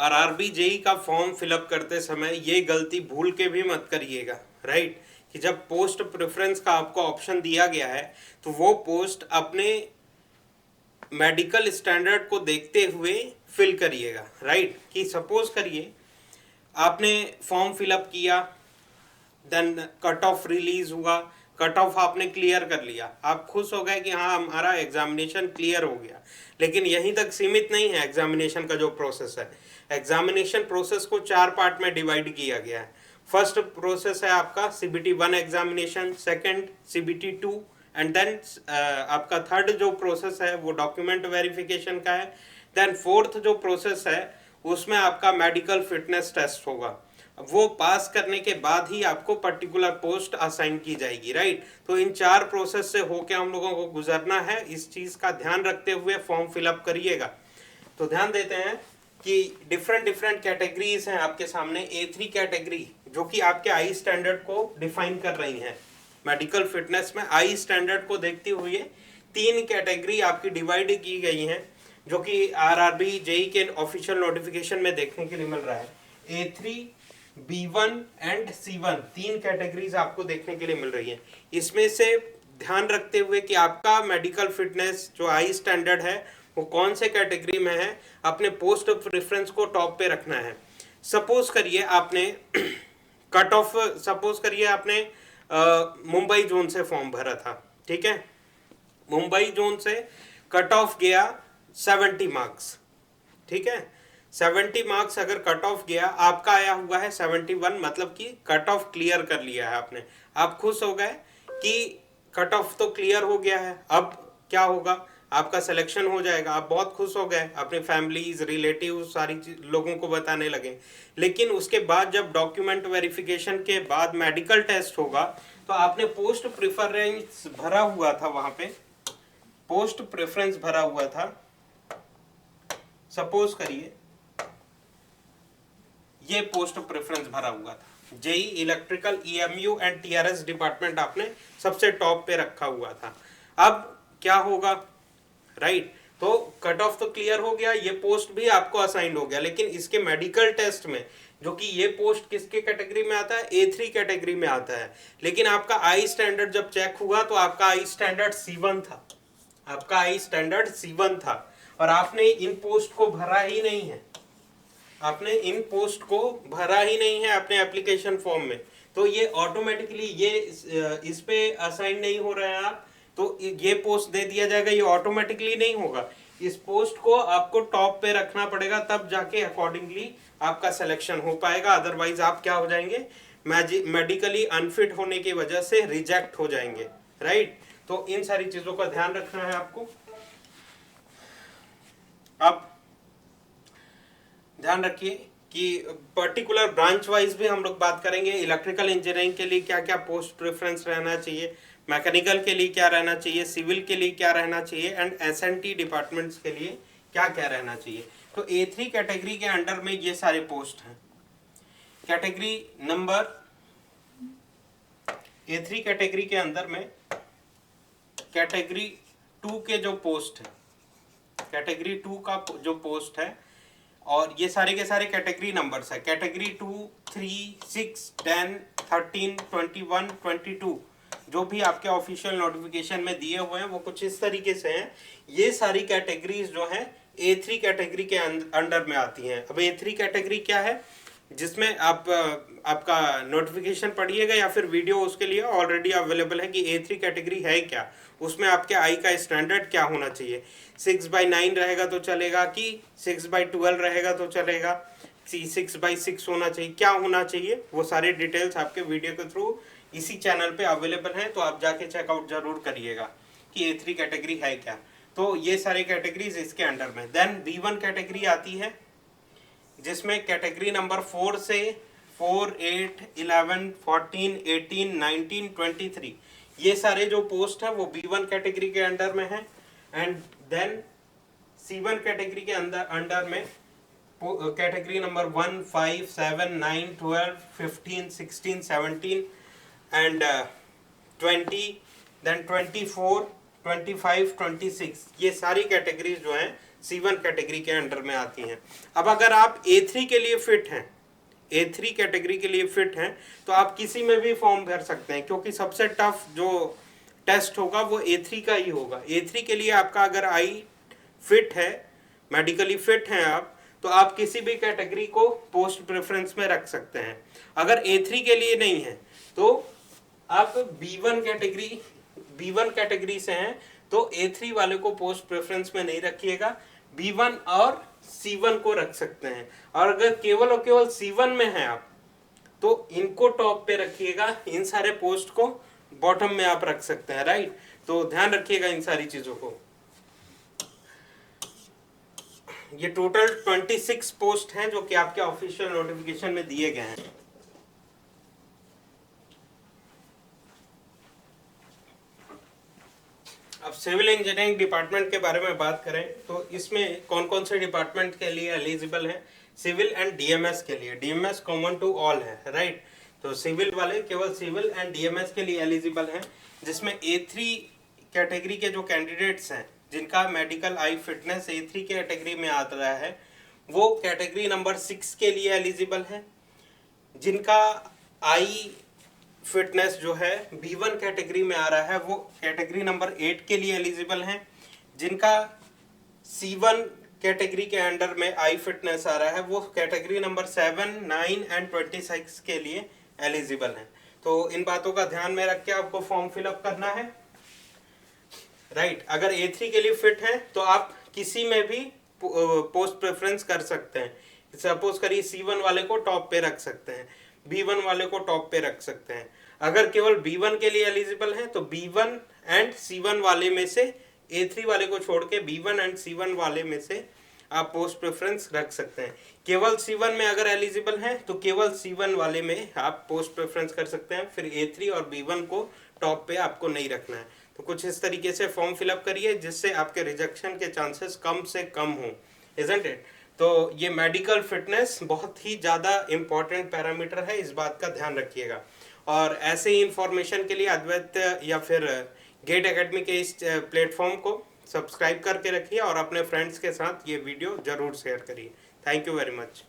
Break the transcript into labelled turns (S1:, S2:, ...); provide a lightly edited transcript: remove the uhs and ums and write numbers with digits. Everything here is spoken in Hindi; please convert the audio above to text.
S1: आरआरबी जेई का फॉर्म फिलअप करते समय ये गलती भूल के भी मत करिएगा, राइट। कि जब पोस्ट प्रेफरेंस का आपको ऑप्शन दिया गया है तो वो पोस्ट अपने मेडिकल स्टैंडर्ड को देखते हुए फिल करिएगा, राइट। कि सपोज करिए आपने फॉर्म फिलअप किया, देन कट ऑफ रिलीज हुआ, कट ऑफ आपने क्लियर कर लिया, आप खुश हो गए कि हाँ हमारा एग्जामिनेशन क्लियर हो गया। लेकिन यहीं तक सीमित नहीं है एग्जामिनेशन का जो प्रोसेस है। एग्जामिनेशन प्रोसेस को 4 पार्ट में डिवाइड किया गया है। फर्स्ट प्रोसेस है आपका CBT 1 examination, second CBT 2, and then आपका थर्ड जो प्रोसेस है वो डॉक्यूमेंट वेरिफिकेशन का है। देन फोर्थ जो प्रोसेस है उसमें आपका मेडिकल फिटनेस टेस्ट होगा। वो पास करने के बाद ही आपको पर्टिकुलर पोस्ट असाइन की जाएगी, राइट। तो इन 4 प्रोसेस से होके हम लोगों को गुजरना है, इस चीज का ध्यान रखते हुए फॉर्म फिलअप करिएगा। तो ध्यान देते हैं कि डिफरेंट डिफरेंट कैटेगरीज हैं आपके सामने। A3 कैटेगरी जो कि आपके आई स्टैंडर्ड को डिफाइन कर रही है। मेडिकल फिटनेस में आई स्टैंडर्ड को देखते हुए 3 कैटेगरी आपकी डिवाइड की गई हैं, जो कि आरआरबी जेई के ऑफिशियल नोटिफिकेशन में देखने के लिए मिल रहा है। A3, B1 and C1 3 categories आपको देखने के लिए मिल रही है। इसमें से ध्यान रखते हुए कि आपका मेडिकल फिटनेस जो आई स्टैंडर्ड है वो कौन से कैटेगरी में है, अपने पोस्ट प्रेफरेंस को टॉप पे रखना है। सपोज करिए आपने कट ऑफ, सपोज करिए आपने मुंबई जोन से फॉर्म भरा था, ठीक है। मुंबई जोन से कट ऑफ गया 70 मार्क्स, ठीक है। 70 मार्क्स अगर कट ऑफ गया, आपका आया हुआ है 71, मतलब कि कट ऑफ क्लियर कर लिया है आपने। आप खुश हो गए कि कट ऑफ तो क्लियर हो गया है, अब क्या होगा, आपका सिलेक्शन हो जाएगा। आप बहुत खुश हो गए, अपने फैमिलीज, रिलेटिव, सारी लोगों को बताने लगे। लेकिन उसके बाद जब डॉक्यूमेंट वेरिफिकेशन के बाद मेडिकल टेस्ट होगा तो आपने पोस्ट प्रेफरेंस भरा हुआ था, वहां पे पोस्ट प्रेफरेंस भरा हुआ था। सपोज करिए ये पोस्ट प्रेफरेंस भरा हुआ था, JE electrical EMU and TRS department आपने सबसे टॉप पे रखा हुआ था। अब क्या होगा, राइट। तो कट ऑफ तो क्लियर हो गया, ये पोस्ट भी आपको असाइन हो गया। लेकिन इसके मेडिकल टेस्ट में, जो कि ये पोस्ट किसके कैटेगरी में आता है, A3 कैटेगरी में आता है। लेकिन आपका आई स्टैंडर्ड जब चेक हुआ तो आपका आई स्टैंडर्ड C1 था, आपका आई स्टैंडर्ड C1 था, और आपने इन पोस्ट को भरा ही नहीं है, आपने इन पोस्ट को भरा ही नहीं है अपने एप्लीकेशन फॉर्म में। तो ये ऑटोमेटिकली ये इस पे असाइन नहीं हो रहा है आप, तो ये पोस्ट दे दिया जाएगा, ये ऑटोमेटिकली नहीं होगा। इस पोस्ट को आपको टॉप पे रखना पड़ेगा, तब जाके अकॉर्डिंगली आपका सिलेक्शन हो पाएगा। अदरवाइज आप क्या हो जाएंगे, मेडिकली अनफिट होने की वजह से रिजेक्ट हो जाएंगे, राइट। तो इन सारी चीजों का ध्यान रखना है आपको। अब ध्यान रखिए कि पर्टिकुलर ब्रांच वाइज भी हम लोग बात करेंगे। इलेक्ट्रिकल इंजीनियरिंग के लिए क्या क्या पोस्ट प्रेफरेंस रहना चाहिए, मैकेनिकल के लिए क्या रहना चाहिए, सिविल के लिए क्या रहना चाहिए, एंड SNT डिपार्टमेंट्स के लिए क्या क्या रहना चाहिए। तो A3 कैटेगरी के अंडर में ये सारे पोस्ट हैं। कैटेगरी नंबर A3 कैटेगरी के अंदर में कैटेगरी 2 के जो पोस्ट है, कैटेगरी 2 का जो पोस्ट है, और ये सारे के सारे कैटेगरी नंबर्स है। कैटेगरी 2, 3, 6, 10, 13, 21, 22 जो भी आपके ऑफिशियल नोटिफिकेशन में दिए हुए हैं वो कुछ इस तरीके से हैं। ये सारी कैटेगरीज जो हैं A3 कैटेगरी के अंडर में आती हैं। अब A3 कैटेगरी क्या है, जिसमें आप आपका नोटिफिकेशन पढ़िएगा या फिर वीडियो उसके लिए ऑलरेडी अवेलेबल है कि A3 कैटेगरी है क्या, उसमें आपके आई का स्टैंडर्ड क्या होना चाहिए। 6/9 रहेगा तो चलेगा कि 6/12 रहेगा तो चलेगा, 6/6 होना चाहिए, क्या होना चाहिए, वो सारे डिटेल्स आपके वीडियो के थ्रू इसी चैनल पे अवेलेबल हैं। तो आप जाके चेकआउट जरूर करिएगा कि A3 कैटेगरी है क्या। तो ये सारे कैटेगरीज इसके अंडर में। देन B1 कैटेगरी आती है, जिसमें कैटेगरी नंबर 4 से 4, 8, 11, 14, 18, 19, 23 ये सारे जो पोस्ट है वो B1 कैटेगरी के अंडर में है। एंड देन C1 कैटेगरी के अंडर में कैटेगरी नंबर 1, 5, 7, 9, 12, 15, 16, 17 एंड 20, देन 24, 25, 26 ये सारी कैटेगरीज जो हैं C1 कैटेगरी के अंडर में आती हैं। अब अगर आप A3 के लिए फिट हैं, A3 कैटेगरी के लिए फिट हैं, तो आप किसी में भी फॉर्म भर सकते हैं, क्योंकि सबसे टफ जो टेस्ट होगा वो A3 का ही होगा। A3 के लिए आपका अगर आई फिट है, मेडिकली फिट हैं आप, तो आप किसी भी कैटेगरी को पोस्ट प्रेफरेंस में रख सकते हैं। अगर A3 के लिए नहीं है तो आप B1 कैटेगरी से हैं तो A3 वाले को पोस्ट प्रेफरेंस में नहीं रखिएगा, B1 और C1 को रख सकते हैं। और अगर केवल और केवल C1 में है आप, तो इनको टॉप पे रखिएगा, इन सारे पोस्ट को बॉटम में आप रख सकते हैं, राइट। तो ध्यान रखिएगा इन सारी चीजों को। ये टोटल 26 पोस्ट हैं जो कि आपके ऑफिशियल नोटिफिकेशन में दिए गए हैं। अब सिविल इंजीनियरिंग डिपार्टमेंट के बारे में बात करें तो इसमें कौन कौन से डिपार्टमेंट के लिए एलिजिबल है। सिविल एंड डीएमएस के लिए, डीएमएस कॉमन टू ऑल है, राइट। तो सिविल वाले केवल सिविल एंड डीएमएस के लिए एलिजिबल हैं, जिसमें A3 कैटेगरी के जो कैंडिडेट्स हैं जिनका मेडिकल आई फिटनेस A3 कैटेगरी में आ रहा है, वो कैटेगरी नंबर 6 के लिए एलिजिबल है। जिनका आई फिटनेस जो है B1 कैटेगरी में आ रहा है, वो कैटेगरी नंबर 8 के लिए एलिजिबल हैं। जिनका C1 कैटेगरी के अंडर में आई फिटनेस आ रहा है, वो कैटेगरी नंबर 7, 9 एंड 26 के लिए एलिजिबल हैं। तो इन बातों का ध्यान में रख के आपको फॉर्म फिलअप करना है, राइट। अगर A3 के लिए फिट है तो आप किसी में भी पोस्ट प्रेफरेंस कर सकते हैं। सपोज करिए C1 वाले को टॉप पे रख सकते हैं, B1 वाले को टॉप पे रख सकते हैं। अगर केवल B1 के लिए एलिजिबल हैं तो B1 एंड C1 वाले में से A3 वाले को छोड़ के B1 एंड C1 वाले में से आप पोस्ट प्रेफरेंस रख सकते हैं। केवल C1 में अगर एलिजिबल हैं तो केवल C1 वाले में आप पोस्ट प्रेफरेंस कर सकते हैं, फिर A3 और B1 को टॉप पे आपको नहीं रखना है। तो कुछ इस तरीके से फॉर्म फिलअप करिए जिससे आपके रिजेक्शन के चांसेस कम से कम हों, इजंट इट। तो ये मेडिकल फिटनेस बहुत ही ज़्यादा इम्पॉर्टेंट पैरामीटर है, इस बात का ध्यान रखिएगा। और ऐसे ही इंफॉर्मेशन के लिए अद्वैत या फिर गेट एकेडमी के इस प्लेटफॉर्म को सब्सक्राइब करके रखिए और अपने फ्रेंड्स के साथ ये वीडियो ज़रूर शेयर करिए। Thank you very much.